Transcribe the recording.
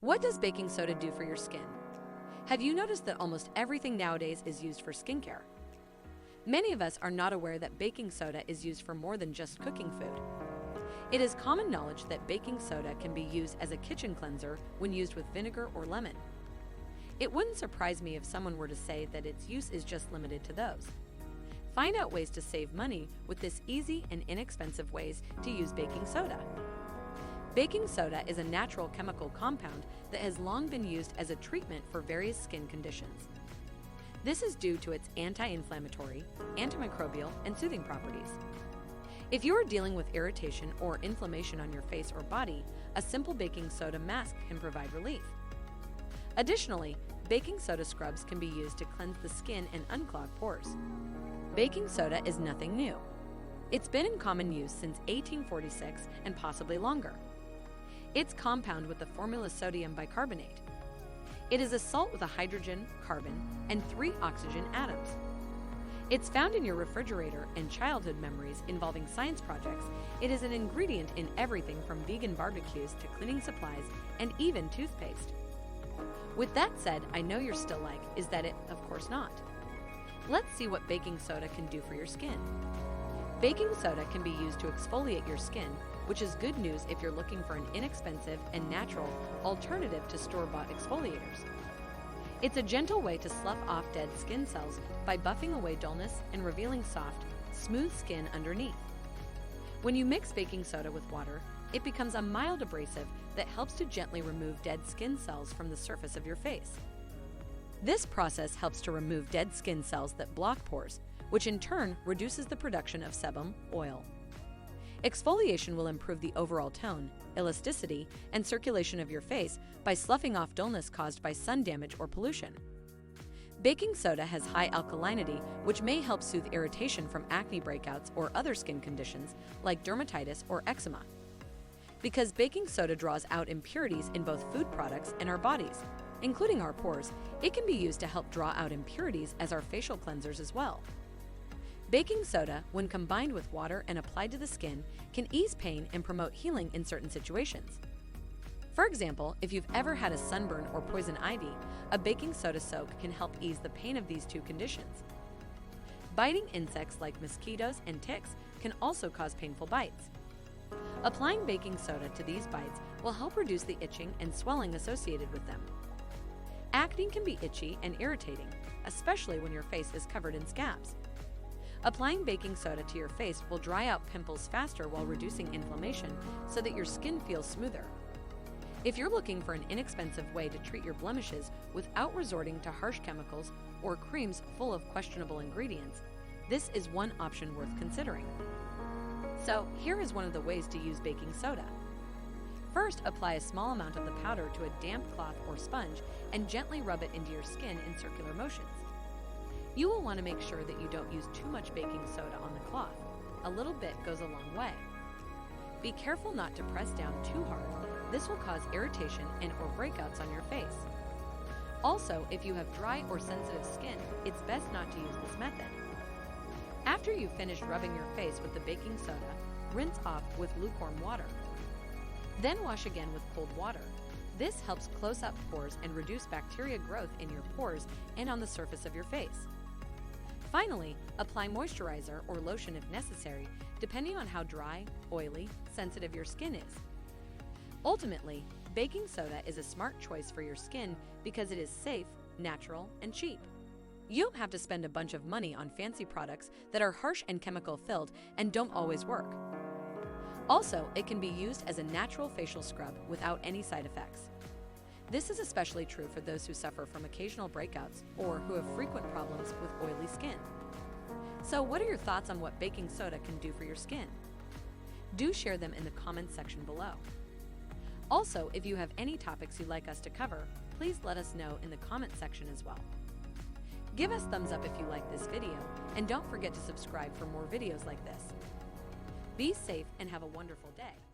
What does baking soda do for your skin? Have you noticed that almost everything nowadays is used for skincare? Many of us are not aware that baking soda is used for more than just cooking food. It is common knowledge that baking soda can be used as a kitchen cleanser when used with vinegar or lemon. It wouldn't surprise me if someone were to say that its use is just limited to those. Find out ways to save money with this easy and inexpensive ways to use baking soda. Baking soda is a natural chemical compound that has long been used as a treatment for various skin conditions. This is due to its anti-inflammatory, antimicrobial, and soothing properties. If you are dealing with irritation or inflammation on your face or body, a simple baking soda mask can provide relief. Additionally, baking soda scrubs can be used to cleanse the skin and unclog pores. Baking soda is nothing new. It's been in common use since 1846 and possibly longer. It's compound with the formula sodium bicarbonate. It is a salt with a hydrogen, carbon, and 3 oxygen atoms. It's found in your refrigerator and childhood memories involving science projects. It is an ingredient in everything from vegan barbecues to cleaning supplies and even toothpaste. With that said, I know you're still like, is that it? Of course not. Let's see what baking soda can do for your skin. Baking soda can be used to exfoliate your skin, which is good news if you're looking for an inexpensive and natural alternative to store-bought exfoliators. It's a gentle way to slough off dead skin cells by buffing away dullness and revealing soft, smooth skin underneath. When you mix baking soda with water, it becomes a mild abrasive that helps to gently remove dead skin cells from the surface of your face. This process helps to remove dead skin cells that block pores, which in turn reduces the production of sebum, oil. Exfoliation will improve the overall tone, elasticity, and circulation of your face by sloughing off dullness caused by sun damage or pollution. Baking soda has high alkalinity, which may help soothe irritation from acne breakouts or other skin conditions like dermatitis or eczema. Because baking soda draws out impurities in both food products and our bodies, including our pores, it can be used to help draw out impurities as our facial cleansers as well. Baking soda, when combined with water and applied to the skin, can ease pain and promote healing in certain situations. For example, if you've ever had a sunburn or poison ivy, a baking soda soak can help ease the pain of these two conditions. Biting insects like mosquitoes and ticks can also cause painful bites. Applying baking soda to these bites will help reduce the itching and swelling associated with them. Acne can be itchy and irritating, especially when your face is covered in scabs. Applying baking soda to your face will dry out pimples faster while reducing inflammation so that your skin feels smoother. If you're looking for an inexpensive way to treat your blemishes without resorting to harsh chemicals or creams full of questionable ingredients, this is one option worth considering. So, here is one of the ways to use baking soda. First, apply a small amount of the powder to a damp cloth or sponge and gently rub it into your skin in circular motions. You will want to make sure that you don't use too much baking soda on the cloth. A little bit goes a long way. Be careful not to press down too hard. This will cause irritation and or breakouts on your face. Also, if you have dry or sensitive skin, it's best not to use this method. After you've finished rubbing your face with the baking soda, rinse off with lukewarm water. Then wash again with cold water. This helps close up pores and reduce bacteria growth in your pores and on the surface of your face. Finally, apply moisturizer or lotion if necessary, depending on how dry, oily, sensitive your skin is. Ultimately, baking soda is a smart choice for your skin because it is safe, natural, and cheap. You don't have to spend a bunch of money on fancy products that are harsh and chemical filled and don't always work. Also, it can be used as a natural facial scrub without any side effects. This is especially true for those who suffer from occasional breakouts or who have frequent problems with oily skin. So, what are your thoughts on what baking soda can do for your skin? Do share them in the comments section below. Also, if you have any topics you'd like us to cover, please let us know in the comment section as well. Give us thumbs up if you like this video, and don't forget to subscribe for more videos like this. Be safe and have a wonderful day.